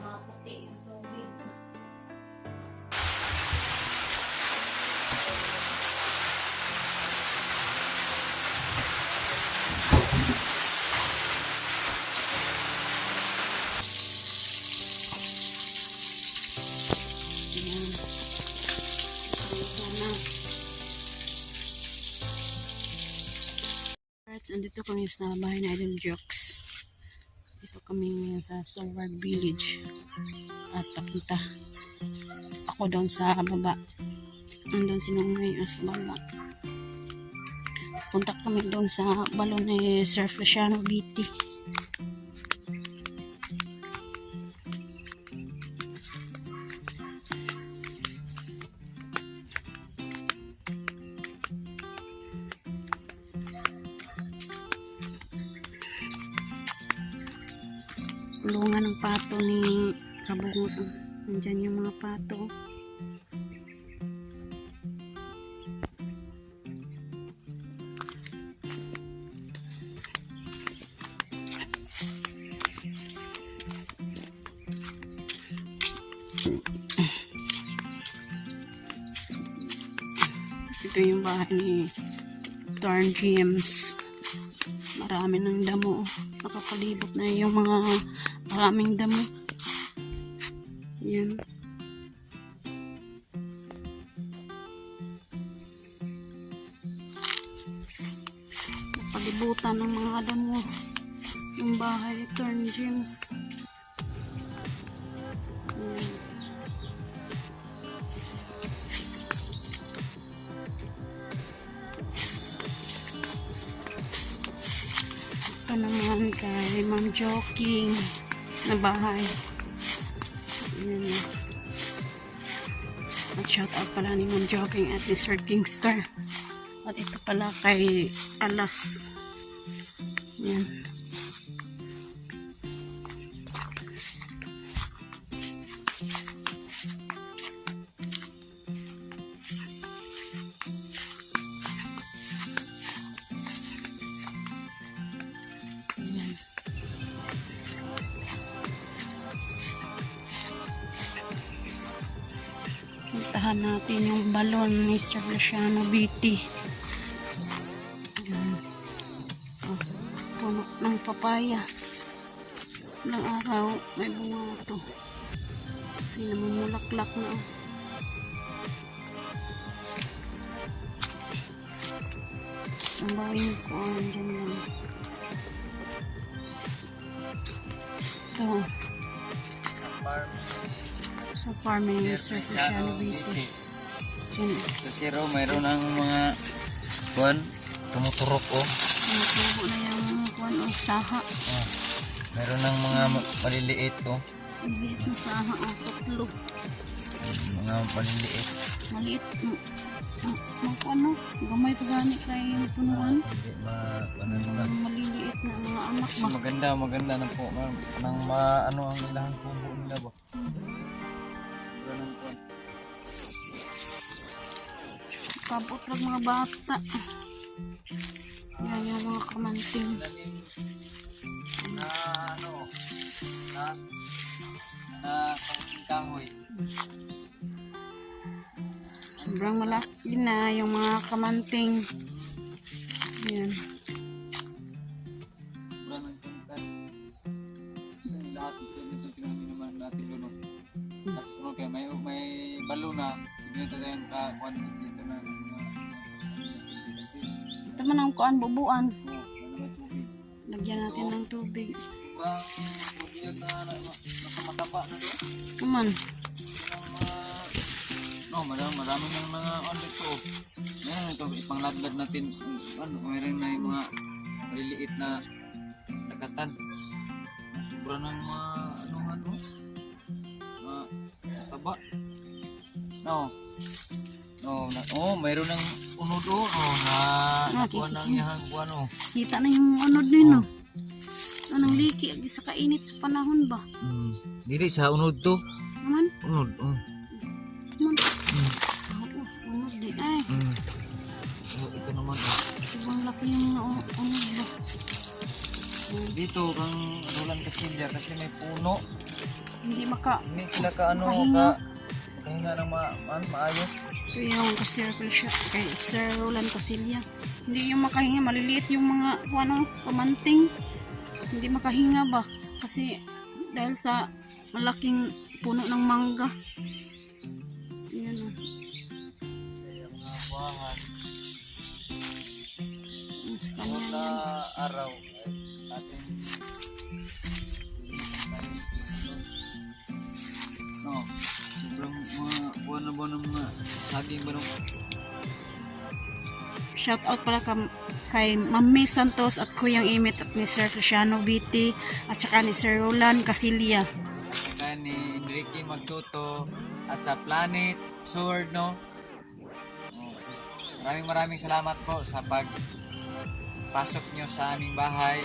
maputi yung tubig. Andito kami sa bahay na Idol Jokes. Dito kami sa Solar Village at papunta ako doon sa baba. Andun si Nungay sa baba. Punta kami doon sa balon ni Sir Feliciano Biti. Kulungan ng pato ni Kabungot. Nandyan yung mga pato. Ito yung bahay ni Torn James. Marami ng damo. Nakapalibot na yung mga maraming damo. Yan. Napalibutan ng mga damo yung bahay ni Torn James. Yan. Ito naman kay Ma'am Joking na bahay. Ayan na. At shout out pala ni Ma'am Joking at ni Sir Kingstar. At ito pala kay Alas. Ayan. Puntahan natin yung balon ni Sir Feliciano Biti. Oh, puno ng papaya. Ilang araw may bunga ito. Kasi namumulaklak na. Ang bawin ko, andyan lang. Ito. Sa farm ni Sir Feliciano Biti. Kasi raw mayroon ng mga kuwan, tumuturok Tumutubo na yung kuwan o saha. Mayroon ng mga maliliit Maliit na saha o tatlo. mga maliliit. Maliit. Ano? Gamay pa gani kay punuan. Hindi na. Maliliit na mga anak ba? Maganda na po. Nang ano ang ilang kubo nila ba? Ganun po. Kabot lang mga bata. Yan yung mga kamanting. Na kahoy. Sobrang malaki na yung mga kamanting. Yan. Lahat ito pinamili naman natin doon. At kaya may balo na dito tayong kakuan dito na. Ito man ang kuan bubuan. Lagyan natin ng tubig. Sobrang nakamataba na doon. Naman. Marami ng mga on dito. Meron ito ipangladlad natin. Meron na yung mga maliliit na nakatan. Sobra ng mga taba. Mayroon ng unod nakuha ng yahang kuha Kita na yung unod nino. Anong liki sa kainit sa panahon ba? Dili sa unod to. Naman? Unod. Naman? Unod di ay. Ito naman. Sobrang laki yung unod ba? Dito kang ulan kasilya kasi may puno. Hindi maka... Hindi sila ka ano, Makahinga. kahinga ng maayos. Ito yung ka-circle siya. Kay Sir Roland Casillas. Hindi yung makahinga. Maliliit yung mga pamanting. Hindi makahinga ba? Kasi dahil sa malaking puno ng mangga. Yan o. Yung mga buwahan. Sa kanya Sa yan. araw, atin no, sobrang mga buwan na buwan ng mga saging ba nung Shout out pala kay Mami Santos at Kuyang Imit at ni Sir Cristiano Biti at saka ni Sir Roland Casillas. kaya ni Enrique Magtuto at sa Planet Sword, no? Maraming salamat po sa pagpasok nyo sa aming bahay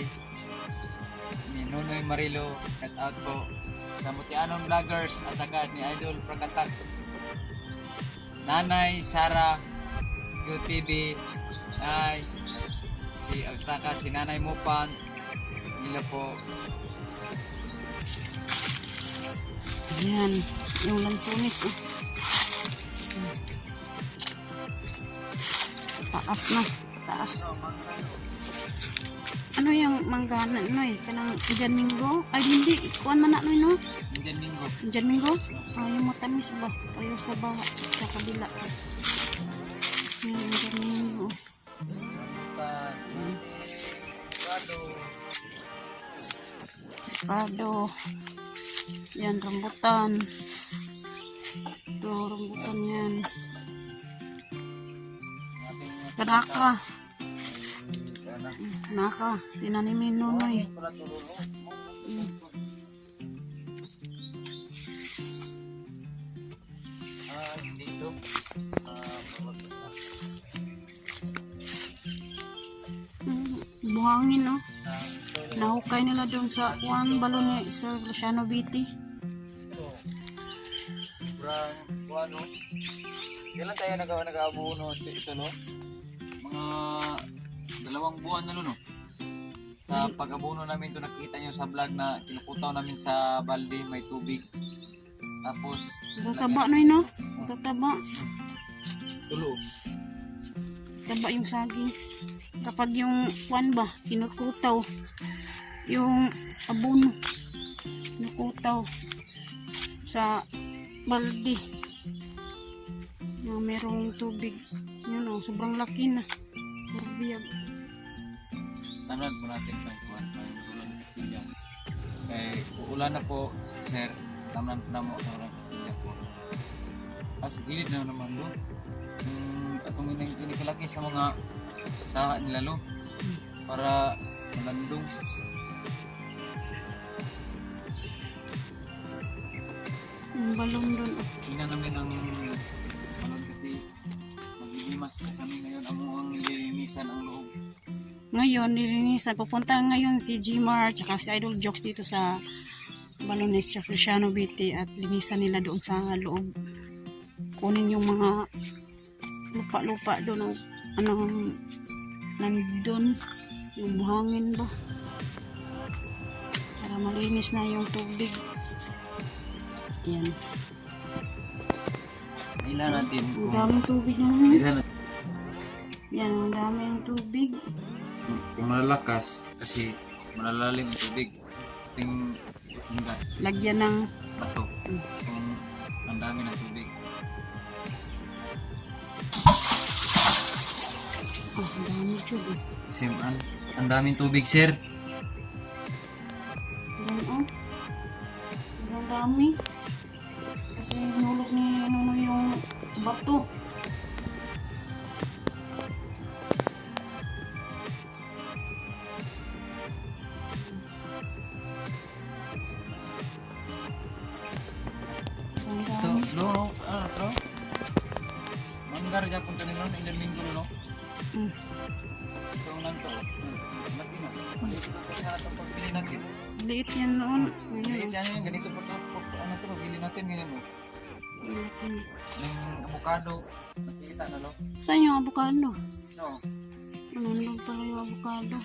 ni Nunoy Marilo. Shout out po sa Mutianon Vloggers at saka ni Idol Prakatak, Nanay Sara QTV, ay si Agstaka, si Nanay Mupan nila po. Ayan, yung lansones. Oh. Taas na, taas. Ano yung mangga na, no eh, kanang Indian Mingo? Ay, hindi, kuwan man na, no? Indian Mingo. Indian Mingo? Ah, yung matamis ba? Ayaw sa baha, sa kabila. Yung Indian Mingo. Prado. Yan, rambutan. Ito, rambutan yan. Kanaka. Kanaka. Tinanim ni Nunoy. Dito. Buhangin, no? Nahukay nila doon sa kuwan balon ni Sir Luciano Biti. Sobrang ano. Kailan tayo nag-aabuno dito, no? Mga 2 buwan na no? Sa pag-abuno namin to, nakita nyo sa vlog na kinuputaw namin sa balde, may tubig. Tapos Tataba, Noy, no? Tataba. tulo. Taba yung saging. Kapag yung kuwan ba, kinukutaw. Yung abono. Kinukutaw. Sa balde. Na merong tubig. Yun o, sobrang laki na. Biyag. Tanod po natin ng kuwan ng Roland Casillas. Kay uulan na po, sir. Tamnan po na mo sa Roland Casillas po. Kasi gilid na naman doon. Atong inikalaki sa mga saha nila lo. Para malandong. Yung balong doon. Tingnan namin ang balon kasi maglilimas na kami ngayon. Ang nililinisan ang loob. Ngayon, nilinisan. Pupunta ngayon si Gmar at si Idol Jokes dito sa balon ni Sir Luciano Biti at linisan nila doon sa loob. Kunin yung mga lupa-lupa doon o anong nandun, yung buhangin ba, para malinis na yung tubig. Yan, Tingnan natin ang kung daming tubig na yan, ang daming tubig. kung malalakas kasi malalalim ang tubig. Ting hingga Lagyan ng bato kung ang dami ng tubig. ang dami tubig. Kasi ang daming tubig, sir. Yan o, ang dami kasi hinulog ni ano yung bato. So, ang So, dami. no, bro? Manggar dyan punta nila ng ilang linggo, no? Ito lang to. Laki na. Maliit na ito sa itong pagbili natin. Liit yan noon. Maliit yan yun. Ganito po ito. Ano ito, bili natin ngayon, no? Yung avocado. Nakikita na, no? Saan yung avocado? No. Nandun pala yung avocado.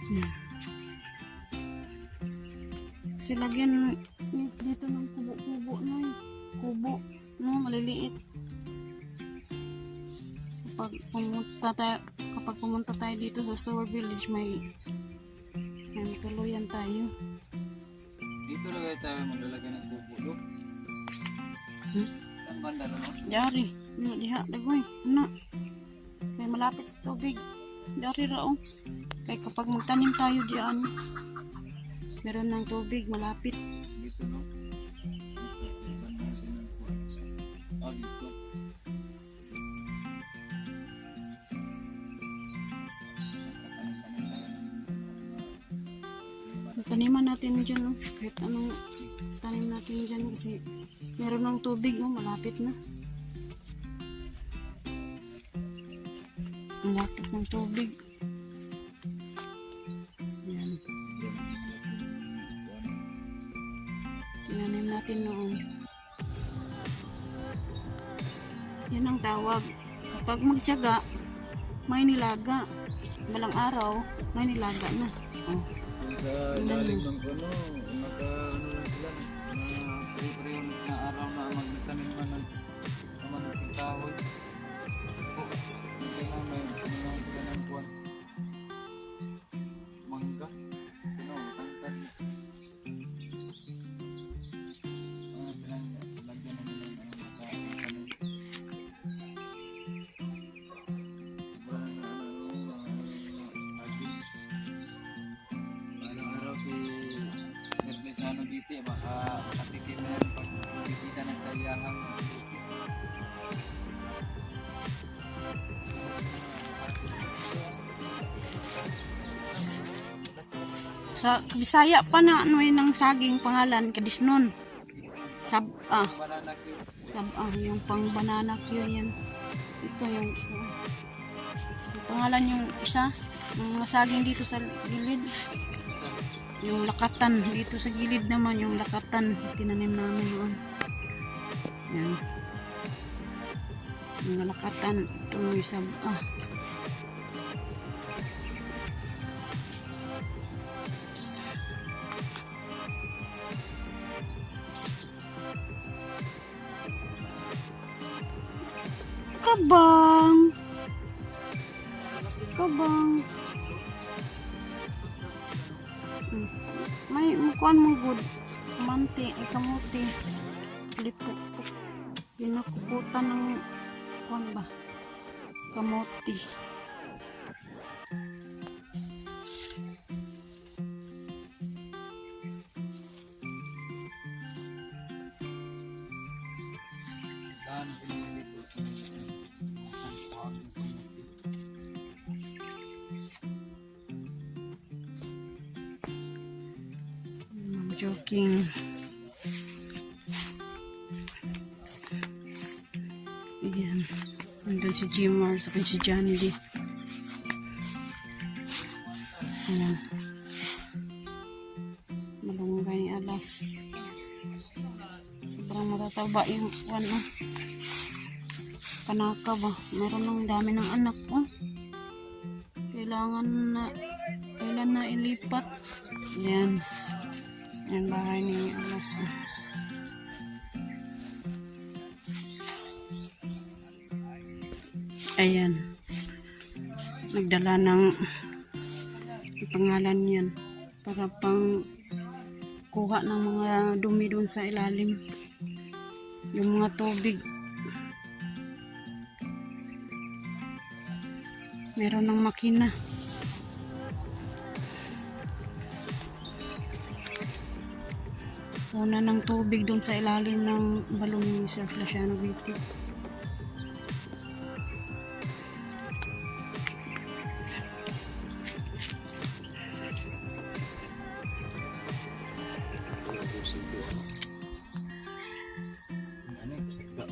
Yan. Kasi lagyan dito ng kubo-kubo na eh. Kubo, no, maliliit. Kapag pumunta tayo dito sa Sower Village, may tuluyan tayo. Dito lagay tayo maglalagay ng kubo do. Ang banda no? Dari, diha, dagoy, ano. May malapit sa tubig. Dari rao. Kaya kapag magtanim tayo diyan, meron ng tubig malapit. Dito no? Ah, dito. Taniman natin dyan, no? Kahit anong tanim natin dyan kasi meron ng tubig, no? Malapit na. Malapit ng tubig. Yan. Tinanim natin noon. Yan ang tawag. Kapag magtiyaga, may nilaga. Balang araw, may nilaga na. Oh. Dalig ng ano lang sila na pare-pareho na araw na magtanim man ng manok kahoy. Hindi na may mga ng buwan. Mangga. Ano, tangkad. Lagyan na nila ng tanim. Ano dito baka makatikim na yan pag bisita ng kaliyahan. Sa Bisaya pa na ano yun ang saging pangalan kadisnon. Sab-ah. Banana cue. Sab-ah yung pang banana cue yan. Ito yung pangalan yung isa, yung mga saging dito sa gilid. Yung lakatan dito sa gilid naman, yung lakatan tinanim namin noon. Yan. Yung lakatan, ito yung sab-ah. Kabang. Kabang. May mukuan mong good. Kamanti, kamuti. Lipot. Pinakukutan ng kuan ba? Kamuti. Dan pinilipot. Joking. Ayan. Nandun si Jimar sa si Johnny D. Ayan. Malunggay ni alas. Sobrang matataba yung ano. Kanaka ba? Meron ng dami ng anak. Oh. Kailan na ilipat. Ayan. Yan bahay ni Alas. Ayan. Nagdala ng pangalan yan para pang kuha ng mga dumi doon sa ilalim. Yung mga tubig. Meron ng makina. Una ng tubig doon sa ilalim ng balon ni Sir Feliciano Vitti.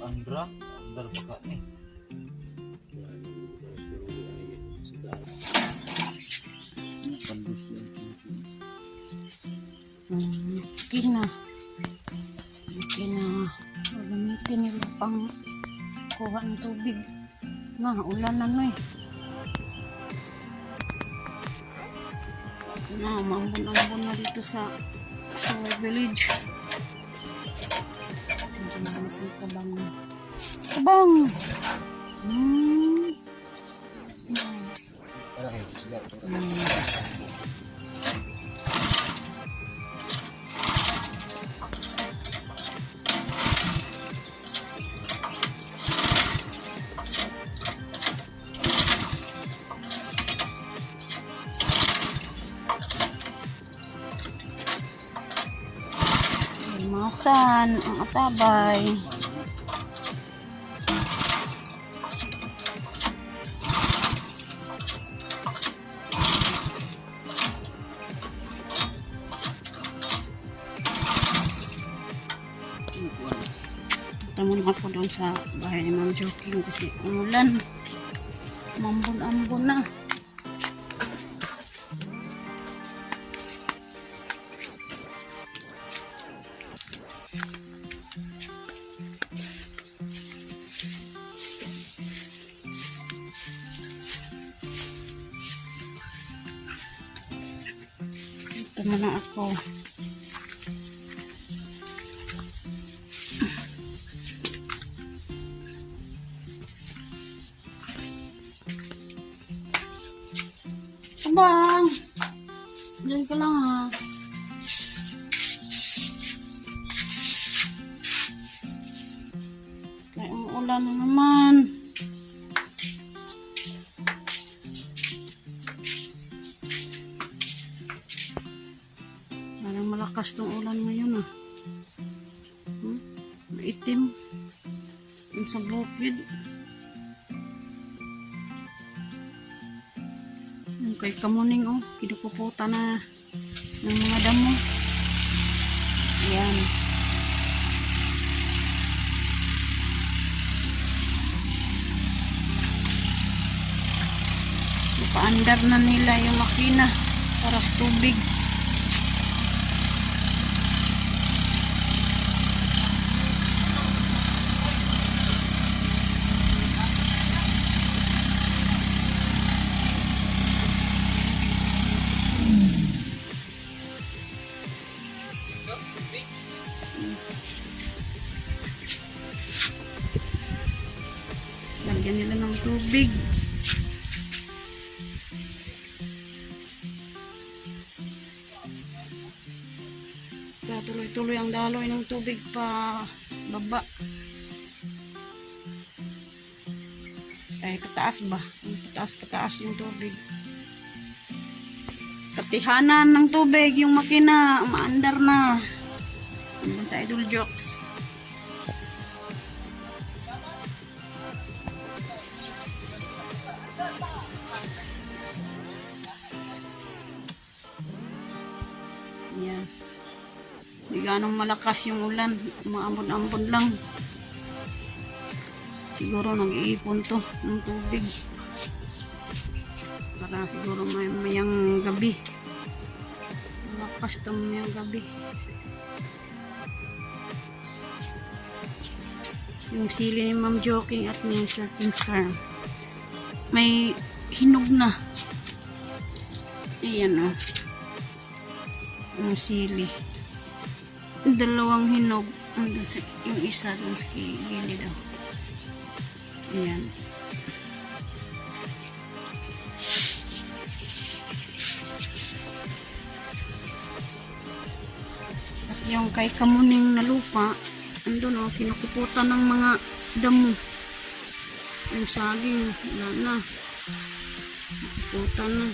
Andra baka ni. Kina gamitin nila pang kuha ng tubig. Nga, ulan na eh. Na, maambon-ambon na dito sa sa village. Ito naman sa kabang. Kabang! Hmm. Masan ang atabay. Punta muna ako doon sa bahay ni Ma'am Joking kasi umulan. Mambon-ambon na. Ito muna ako. Abang! Diyan ka lang ha. Kaya umuulan na naman. Parang malakas tong ulan ngayon ah. Maitim. Yung sa bukid. Yung kay Kamuning oh. Kinukuputa na ng mga damo. Ayan. Ipaandar na nila yung makina para sa tubig. Lagyan nila ng tubig. Kaya tuloy-tuloy ang daloy ng tubig pa baba. Ay, pataas ba? Pataas yung tubig. Katihanan ng tubig yung makina. Umaandar na. Hanggang sa Idol Jokes. Yan. Hindi ganong malakas yung ulan. Umaambon-ambon lang. Siguro nag-iipon to ng tubig. Para siguro mayang gabi. Malakas to mayang gabi. Yung sili ni Ma'am Joking at ni Certain Star. May hinog na. Ayan o. Yung sili. Dalawang hinog. Yung isa dun sa gilid o. Ayan. At yung kay Kamuning na lupa, andun o, kinukuputan ng mga damo. Yung saging, wala na. Nakuputan na.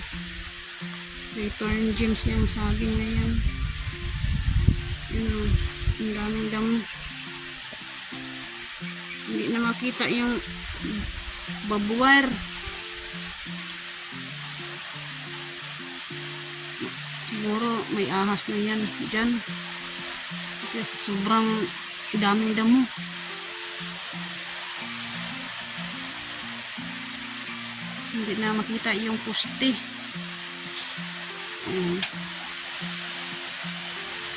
Return James yung saging na yan. Yun o, ang daming damo. Hindi na makita yung babuwar. Siguro may ahas na yan dyan. Kasi sa sobrang daming damo. Hindi na makita yung poste. Ayan.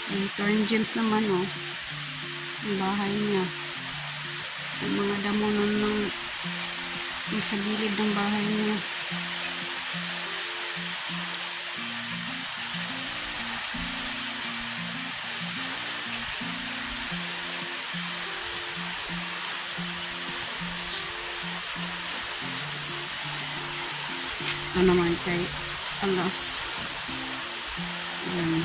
Yung Turn James naman oh. Yung bahay niya. Yung mga damo nun yung sa gilid ng bahay niya. Ito naman kay Alas. Ayan.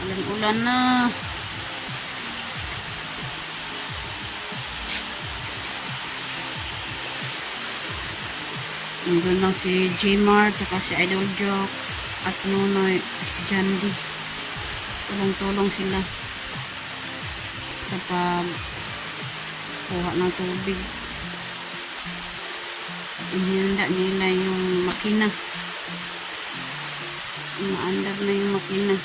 Ulan-ulan na. Nandun lang si Gmart, saka si Idol Jokes, at si Nunoy, si Jandy. Tulong-tulong sila sa pagkuha ng tubig. Inihanda nila yung makina. Umaandar na yung makina.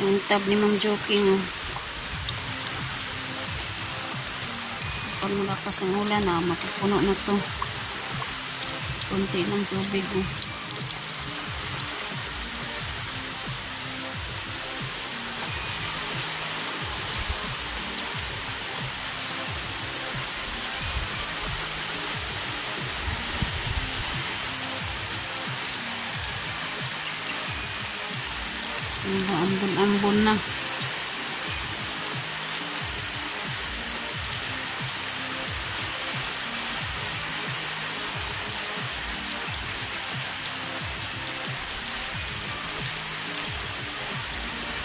Yung tab ni Ma'am Joking, oh. Pag malakas ang ulan, mapupuno na to. Kunti ng tubig, oh. Ambon-ambon na.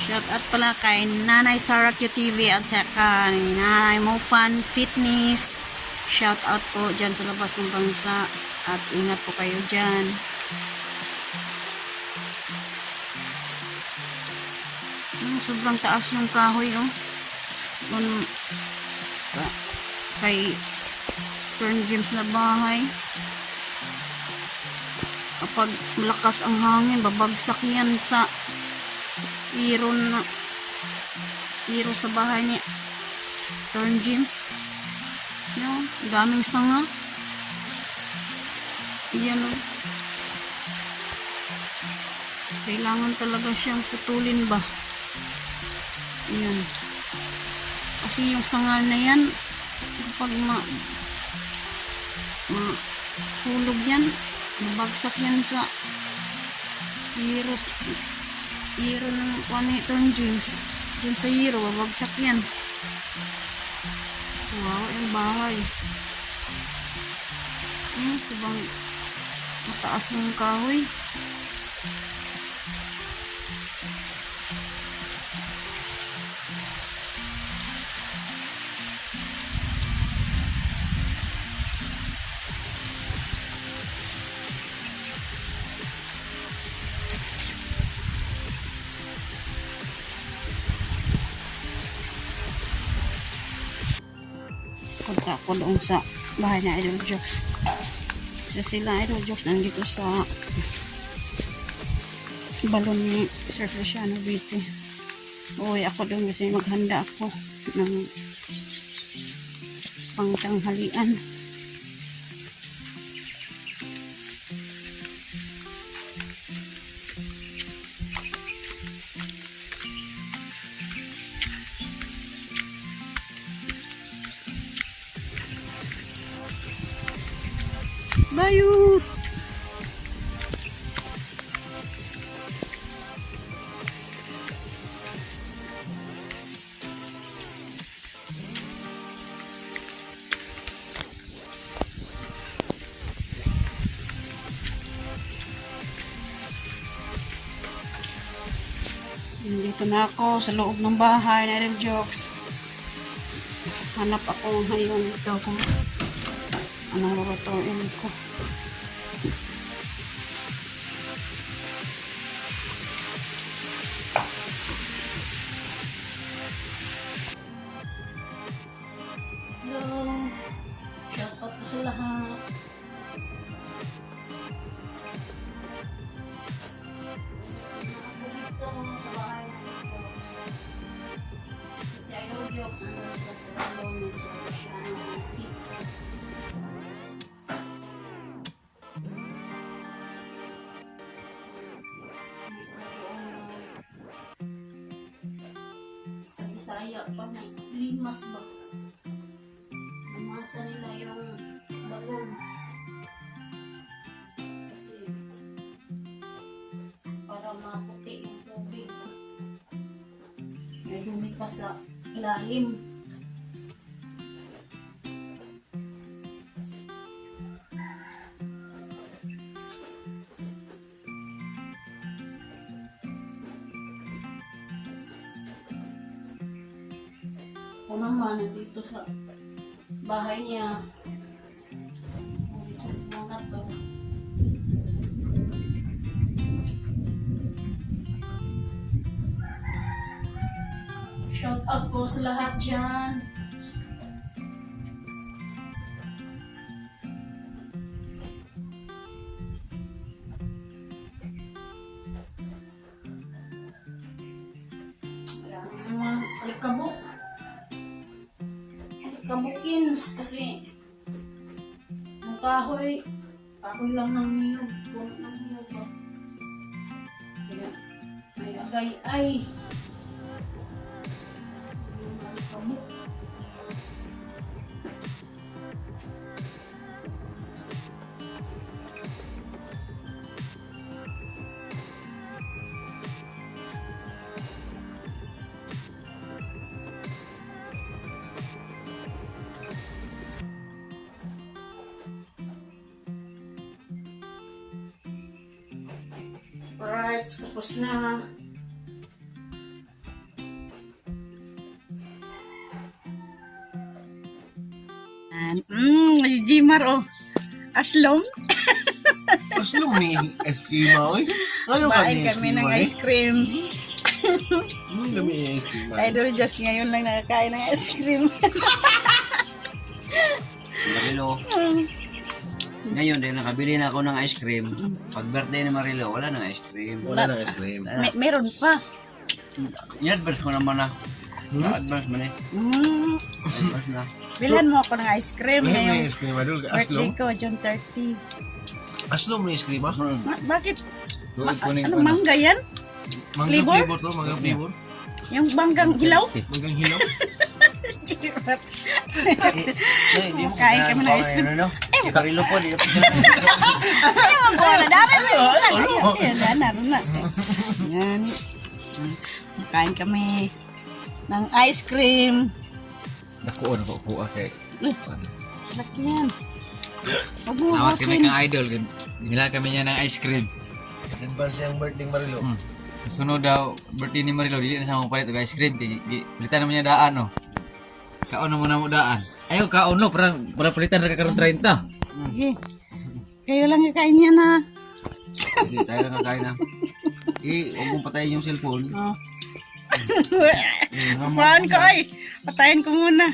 Shout out pala kay Nanay Sara QTV at saka ni Nanay Mofan Fitness. Shout out po dyan sa labas ng bansa at ingat po kayo dyan. Sobrang taas yung kahoy, oh. Kay Turn James na bahay. Kapag malakas ang hangin, babagsak yan sa iro sa bahay ni Turn James. Yan, daming sanga. Yan, oh. Kailangan talaga siyang putulin ba? Ayan. Kasi yung sanga na yan, kapag hulog yan, mabagsak yan sa hero ng Turn James. Dyan sa hero, mabagsak yan. Wow, yung bahay. Sabang mataas yung kahoy. Punta ako doon sa bahay na Idol Jokes. So sila Idol Jokes nandito sa balon ni Sir Feliciano Vite. Uwi ako doon kasi maghanda ako ng pangtanghalian. Bayu. Dito na ako sa loob ng bahay na Idol Jokes. Hanap ako ngayon ito kung anong lulutuin ko. Hello. Shout out po sa lahat. Ako dito sa bahay na ito. Si Sunrise sa Balones, Feliciano Beauty. Sa Bisaya pa na limas ba? Namasa nila yung balon. Kasi para maputi yung tubig. May dumi pa sa ilalim. O naman, dito sa bahay niya. Isip mo na to. Shout out po sa lahat dyan. Maraming mga alikabok. Kabukin kasi ang kahoy lang ng niyog, puno ng niyog ba? Kaya may agay ay yung alikabok. Alright, tapos na. And, Jimar, oh. Aslom. Aslom ni eskima, oy. Ano ka Bain ni kami ng eskima, ice cream. Ano kami eskima? Idol just ngayon lang nakakain ng ice cream. Marilo. Ngayon, dahil nakabili na ako ng ice cream, pag birthday ni Marilo, wala nang ice cream. Wala ng ice cream. Meron pa. I-advance ko naman na. Na-advance man eh. Advance na. Bilhan mo ako ng ice cream May ngayong ice cream, Adol. birthday Aslom? ko, June 30. Aslom ni ice cream, ha? Bakit? Tuwid kuning Ano, mangga yan? Mangga Flavor? flavor to, mangga flavor. Yung banggang hilaw? Manggang hilaw. Jimar. Di mo Kain kami ng ice cream. Ano? Si Marilo po, di na po sila. Ayaw ko na dapat. Ayan, naroon na. Yan. Kain kami ng ice cream. Nakuha na kuha kay. Laki yan. Huwag mo Nawat kami huwasin. kang idol. Binila kami niya ng ice cream. Advance yung birthday Marilo. Sa sunod daw, birthday ni Marilo, dili na siya mapalit og ice cream. Palitan naman niya daan, no? Kaon naman na mo daan. Ayaw, kaon, no? Para palitan na karon 30. Sige. Kayo lang kakain niya na. Sige, tayo lang kakain na. Huwag mong patayin yung cellphone. Oh. Kuhaan ko ay. Patayin ko muna.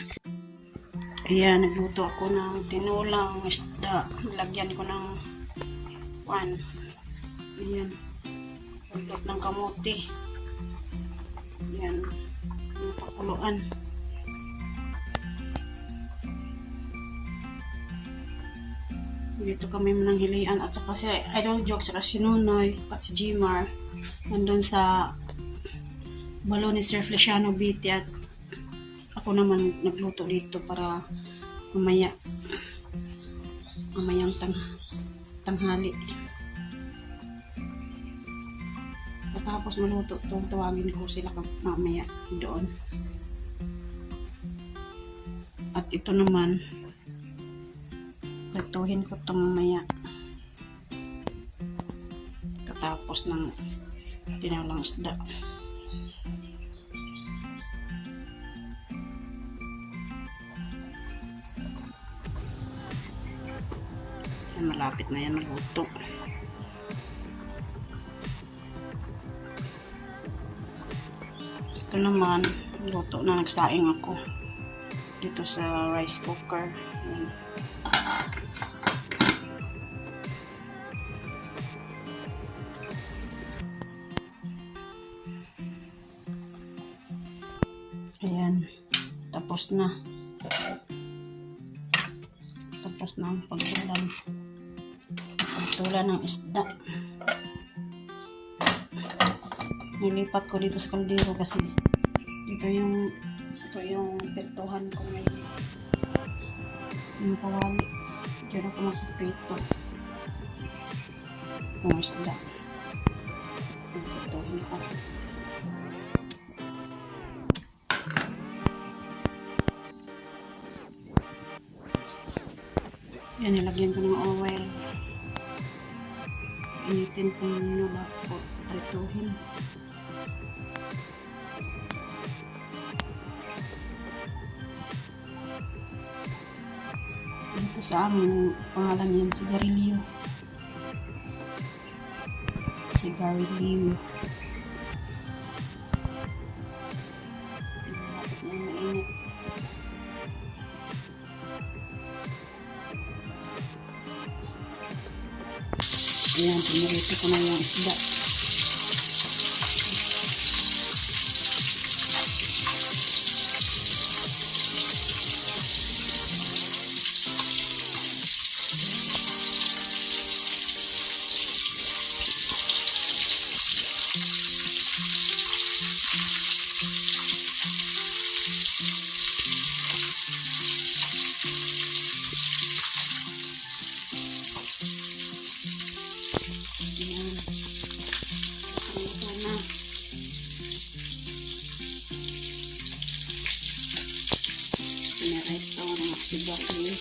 Ayan, nagluto ako ng tinulang isda. Lagyan ko ng ayan. Ulot ng kamote. Ayan. Yung pakuluan. Dito kami mananghilian at saka si Idol Joke, saka si Nunoy at si Jimar nandun sa Balones Sir Feliciano Beauty at ako naman nagluto dito para mamayang tanghali. Tapos maluto to, tawagin ko sila mamaya doon. At ito naman lutuhin ko ito mamaya katapos ng tinalang isda. Yan, malapit na yan maluto. Ito naman luto na, nagsaing ako dito sa rice cooker. Yan. Ayan. tapos na. Tapos na ang pagtulan. Pagtulan ng isda. Nilipat ko dito sa kaldero kasi ito yung pertuhan ko ngayon. Yung kawali. Diyan ako magpiprito. Yung isda. Yung pertuhan ko. Yan, nilagyan ko ng oil. Initin ko muna bago prituhin. Dito sa amin, pangalan yan, sigarilyo. Sigarilyo. Bakit na mainit? Ayan, pinirito ko na yung isda. Ayan. Ito na. Pinirito ko ng sigarilyo.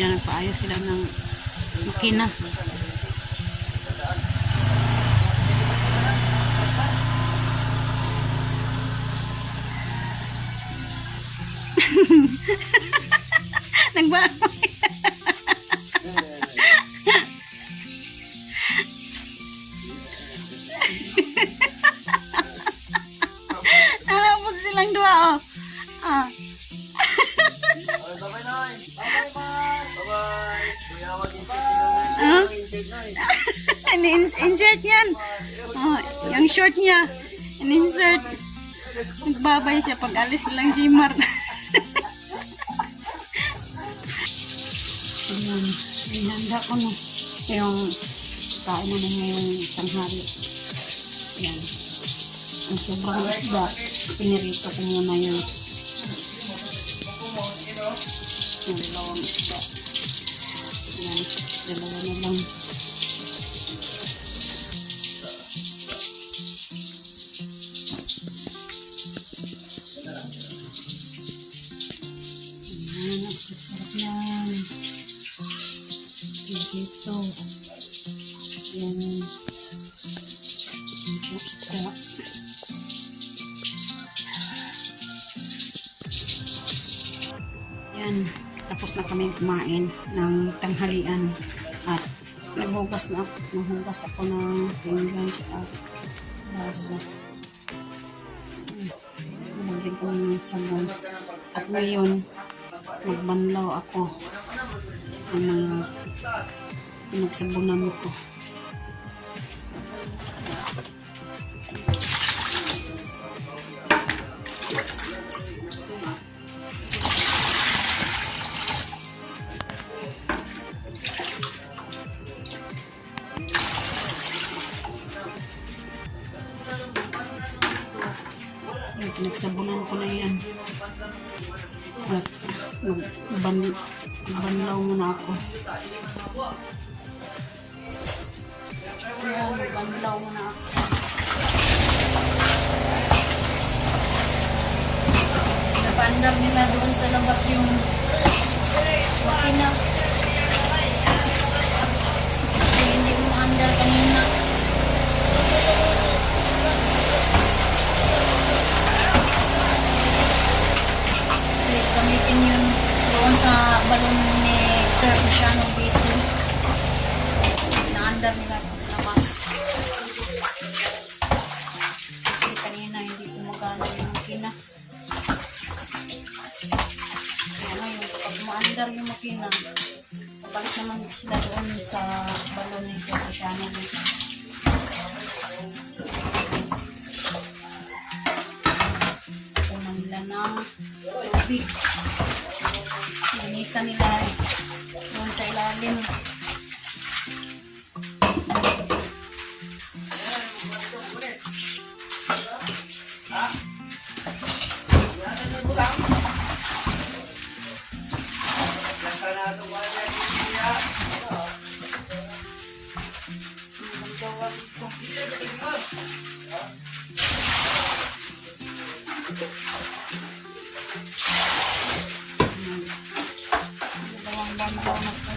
Yan, nagpaayos sila ng makina. Nagbaaway. Nalapot silang dua, oh. Ah. Huh? Insert yan. Oh, yung short niya. In-insert. Nagbabay siya pag alis na lang Gmar. Ayan. Ihanda ko na. Yung kain na ngayong tanghali. Ayan. Ang sobrang isda. Pinirito ko muna yung dalawang isda. Ayan. Dalawa na lang. Ayan. Ang sarap yan. Dito. Ayan. Ang isda. Yan, tapos na kami kumain ng tanghalian at naghugas ako ng pinggan at baso. Nalagyan ko ng sabon. At ngayon, magbanlaw ako ng mga pinagsabunan ko. Pinagsabunan ko na yan. At banlaw muna ako. Ayan, banlaw muna ako. Napandar nila doon sa labas yung makina. Kasi hindi mo andar kanina. Gamitin yun doon sa balon ni Sir Luciano Bito. Naandar nila sa labas. Kasi kanina hindi gumagana yung makina. Kaya ngayon, pag maandar yung makina, balik naman sila doon sa balon ni Sir Luciano. Kunan nila ng tubig. Linisan nila doon sa ilalim. Dalawang bambaw na po.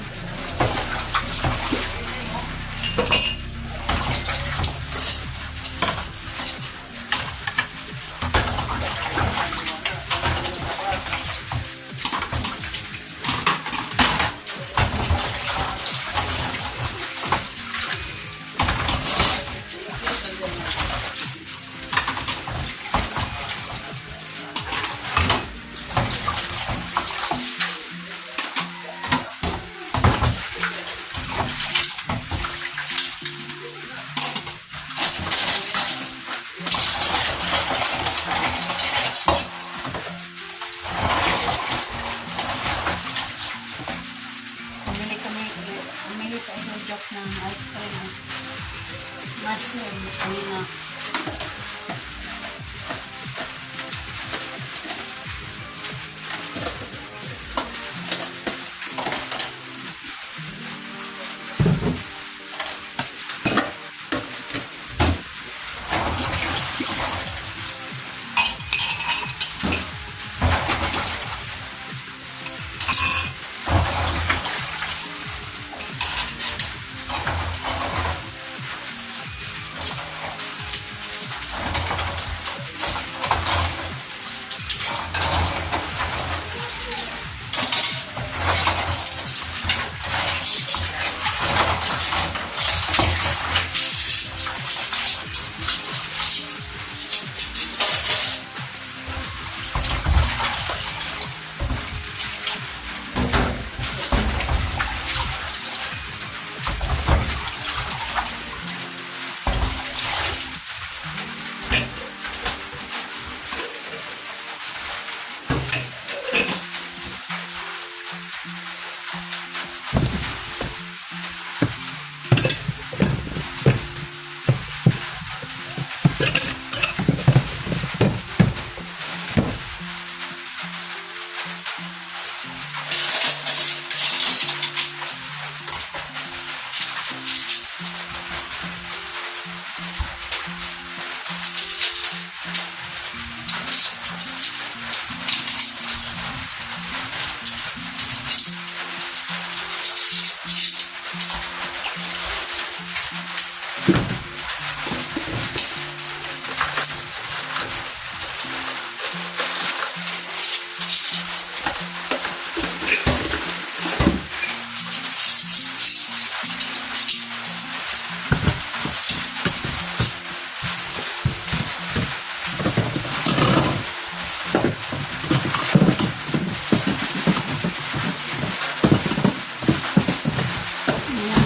Bumili sa Idol Jocks ng ice cream. Mushroom. Kanina.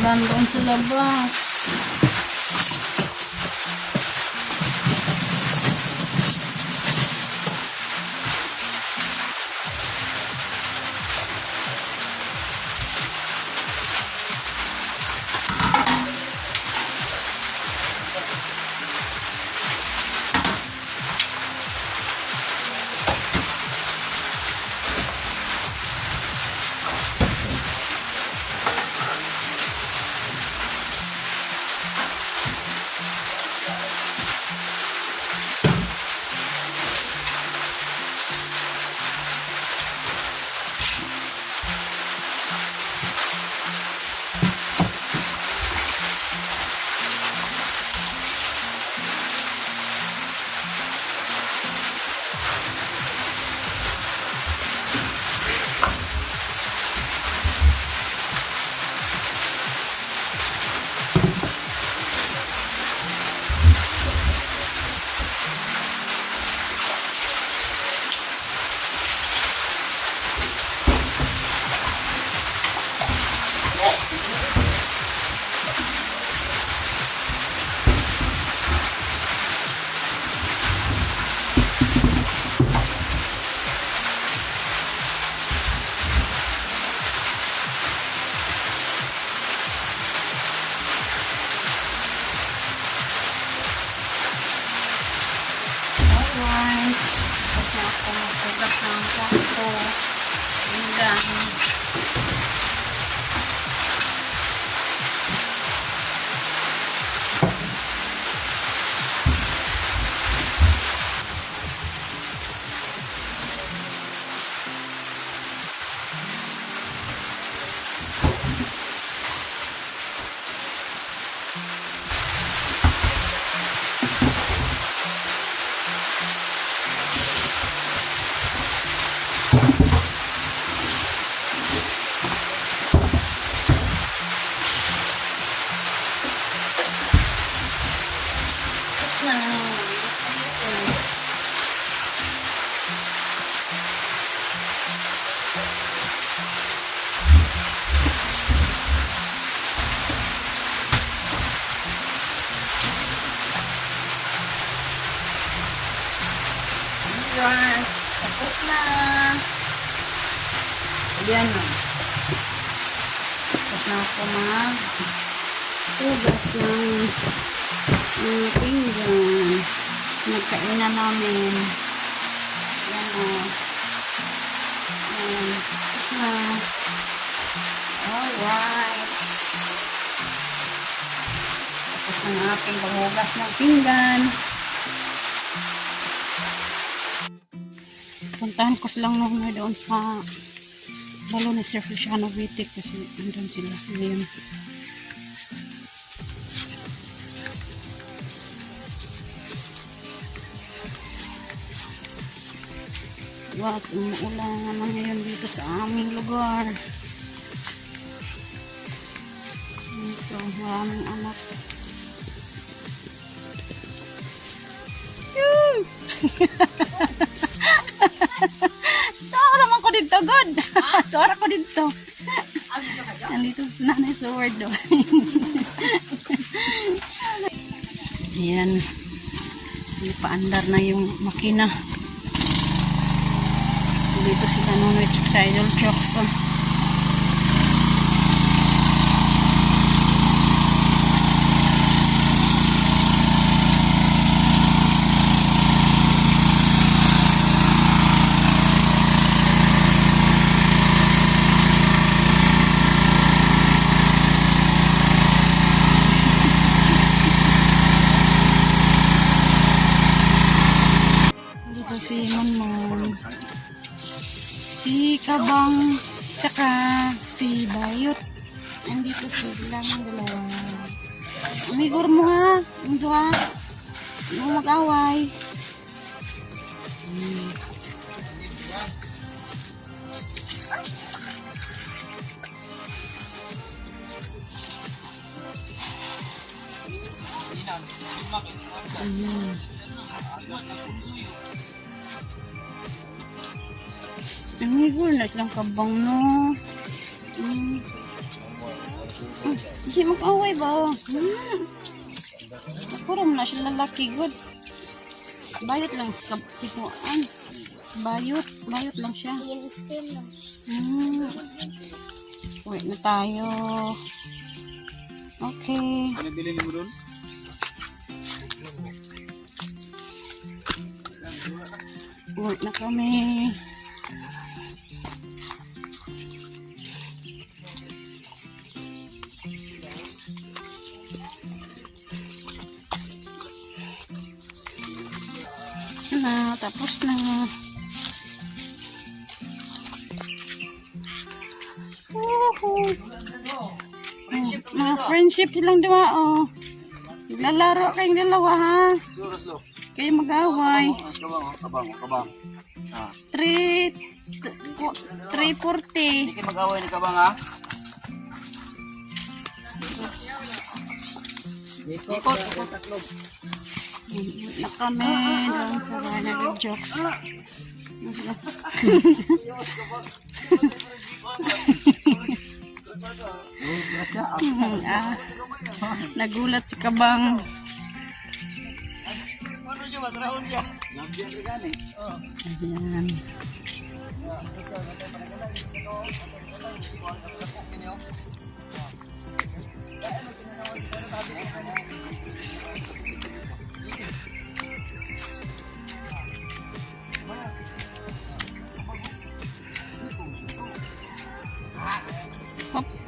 Doon sa labas. Guys, tapos na. Ayan na. Tapos na ako hugas ng pinggan. Nagkainan namin. Ayan o. Ayan. Tapos na. Alright. Tapos na ang aking paghugas ng pinggan. Puntahan ko silang muna doon sa balo ni Sir Feliciano Vitic kasi nandun sila ngayon. What? Umuulan naman ngayon dito sa aming lugar. Dito, maraming anak. Yun! Dito, good. Tora ko dito. Nandito si nanay sa word do. Ayan. Paandar na yung makina. Dito sila nung sa Idol Jokes. Si Monmon, si Kabang, tsaka si Bayot. Andito silang dalawa. Umigor mo ha, hindi ha. Hindi mo mag-away. Umigor na silang Kabang no. Hindi mag-away ba? Puram na siya lalaki good. Bayot lang si Kuan. Bayot lang siya. Wait na tayo. Okay. Ano bilhin mo doon? Wait na kami. Na, tapos na. Mga friendship silang dua, oh. Lalaro kayong dalawa, ha? Kayo mag-away. Kabang. 340. Hindi kayo mag-away ni Kabang ha? Ikot. Na kami doon sa Idol Jokes. Nagulat si Kabang. Ayan.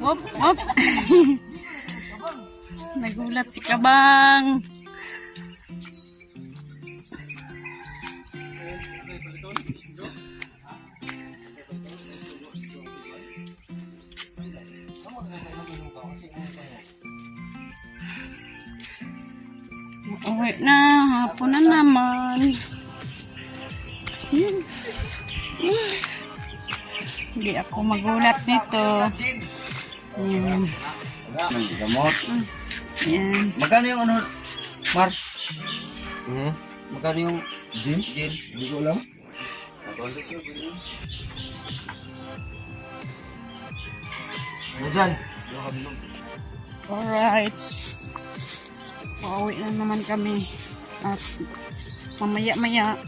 Wop, wop. Nagulat si Kabang. Uwi na, hapon na naman. Yan. Hindi ako magulat nito. Yan. Gamot. Yan. Magkano yung ano, Mars? Hmm? Magkano yung Gin? gin? Hindi ko alam. Ano dyan? Alright. Pauwi na naman kami. At mamaya-maya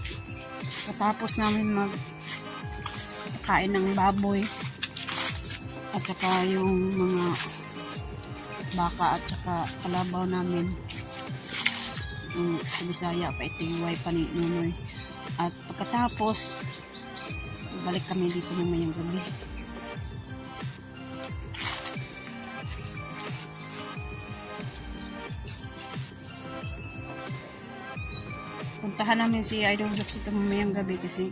katapos namin magkain ng baboy at saka yung mga baka at saka kalabaw namin sa Bisaya pa itiway pa ni Nunoy. At pagkatapos balik kami dito mamayang gabi. Puntahan namin si Idol Jokes ito mamayang gabi kasi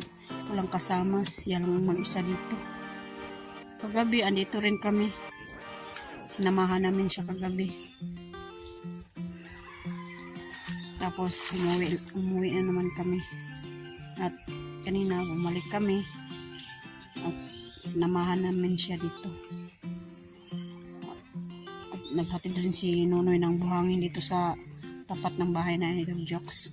walang kasama. Siya lang mag-isa dito. Kagabi, andito rin kami. Sinamahan namin siya kagabi. Tapos, umuwi na naman kami. At kanina, bumalik kami. At sinamahan namin siya dito. At naghatid rin si Nonoy ng buhangin dito sa tapat ng bahay na Idol Jokes.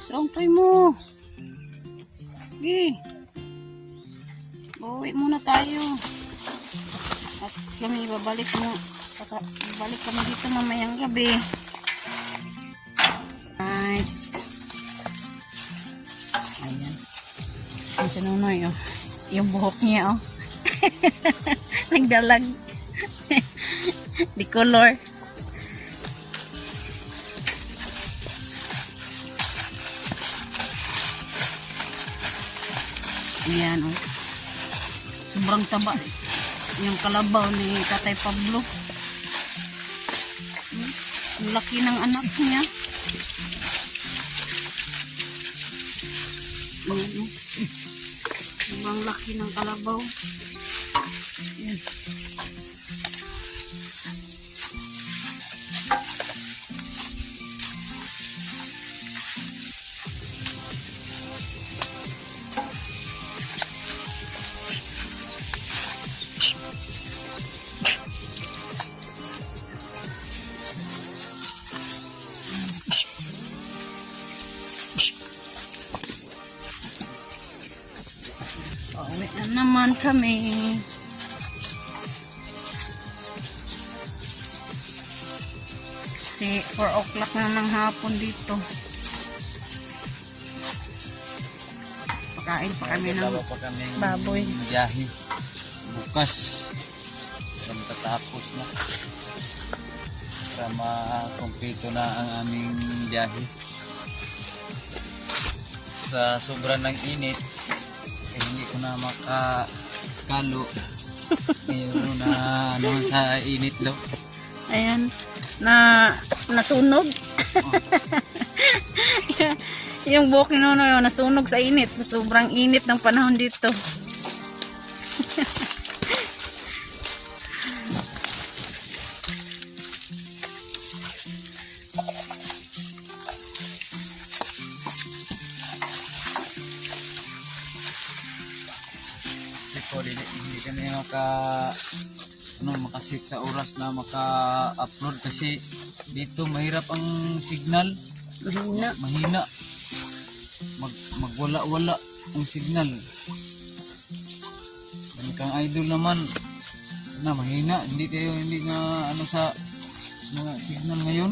Sangtoy mo. Sige. Uwi muna tayo. At kami babalik kami dito mamayang gabi. Right. Ayan. Ang sinunoy, oh. Yung buhok niya, oh. Nagdalag. Di color. Ayan, oh. Sobrang taba. Yung kalabaw ni Tatay Pablo. Ang laki ng anak niya. Ayan, oh. Sobrang laki ng kalabaw. Ayan. Pauwi na naman kami. Kasi 4 o'clock na ng hapon dito. Pakain pa kami ng Dalawa pa kaming baboy. biyahe. Bukas. Ang tatapos na. Para makumpleto na ang aming biyahe. Sa sobrang ng init, eh, hindi ko na makakalo. Ngayon na naman sa init daw. Ayan, nasunog. Yung buhok ni Nonoy, oh, nasunog sa init. Sobrang init ng panahon dito. Hindi kami makasit sa oras na maka-upload kasi dito mahirap ang signal. Mahina. Mahina. wala ang signal. Dan kang idol naman na mahina, hindi nga ano sa mga signal ngayon.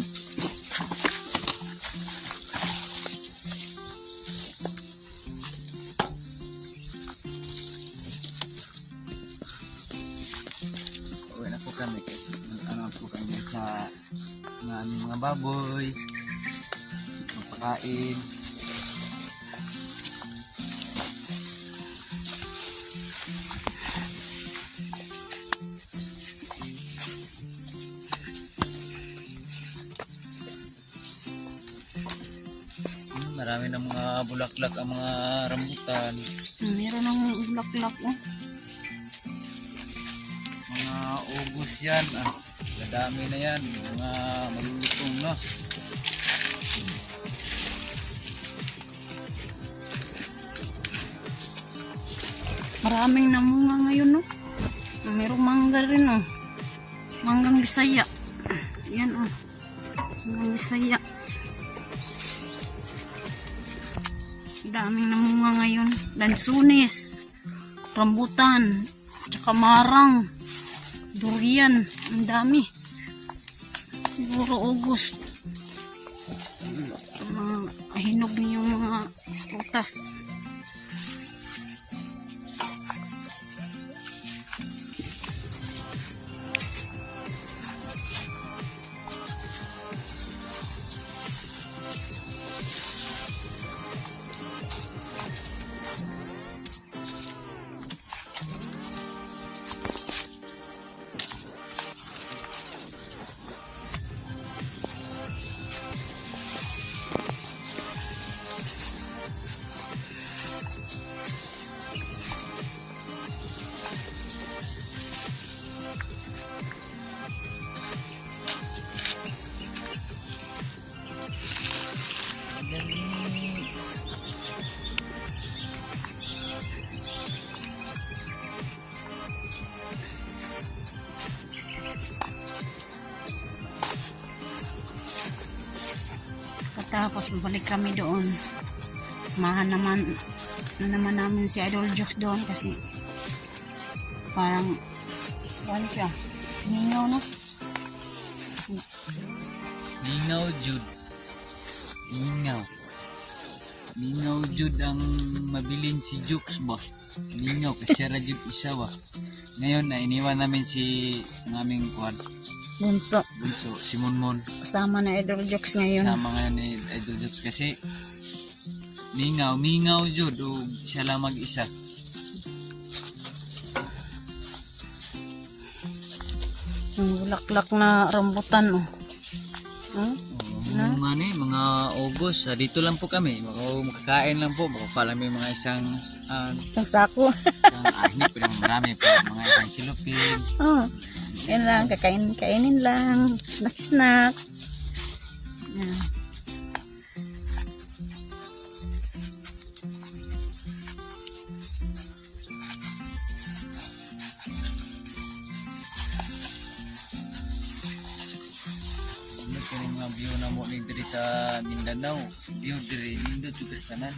Uwi na po kami kasi ano po kami sa mga baboy, magpakain. Marami ng mga bulaklak ang mga rambutan. Meron ng bulaklak oh. Mga ubos yan. Kadami na yan. Mga malulutong na. Maraming namunga ngayon no. Merong mangga rin oh. Manggang Bisaya. Yan oh. Manggang Bisaya. Daming namunga ngayon. Lansunis, rambutan, tsaka marang, durian, ang dami. Siguro August. Hinog niyo yung mga prutas. Tapos babalik kami doon. Samahan naman namin si Idol Jokes doon kasi parang ano siya, ningaw no? Ningaw Jud. Ningaw Jud ang mabilin si Jokes ba? Ningaw kasi ra Jud isa ba? Ngayon na iniwan namin ang aming kuwan. Bunso. Si Monmon. Kasama na Idol Jokes ngayon. Sama ngayon ni Idol Jokes kasi mingaw Jud o siya lang mag-isa. Ang bulaklak na rambutan oh. Mga August, dito lang po kami. Makakain lang po. Makapalami mga isang Isang sako. hindi po naman marami po. Mga isang silupin. Oh. Yan lang, kainin lang. Snack. Yan. Mga view na mo diri sa Mindanao. View diri Mindo juga tanan.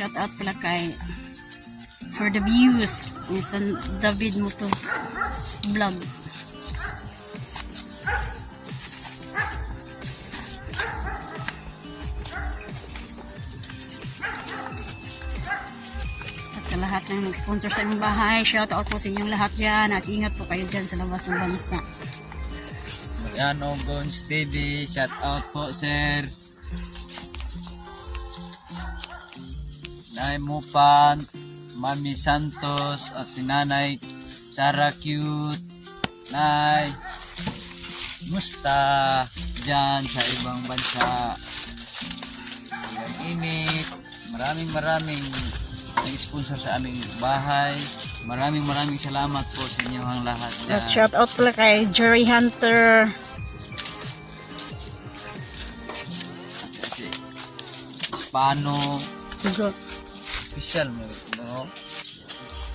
Shout out pala kay for the views ni San David Moto vlog. Sa lahat ng nag-sponsor sa inyong bahay, shout out po sa inyong lahat dyan at ingat po kayo dyan sa labas ng bansa. Yan, Ogons TV, shout out po sir. Nay Mupan, Mami Santos at si Nanay Sarah Cute. Nay, musta dyan sa ibang bansa? Ang init, maraming nag-sponsor sa aming bahay. Maraming salamat po sa inyo ang lahat dyan. At shout out pala kay Jerry Hunter. Kasi Pano official mo no?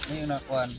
Ngayon na kuan.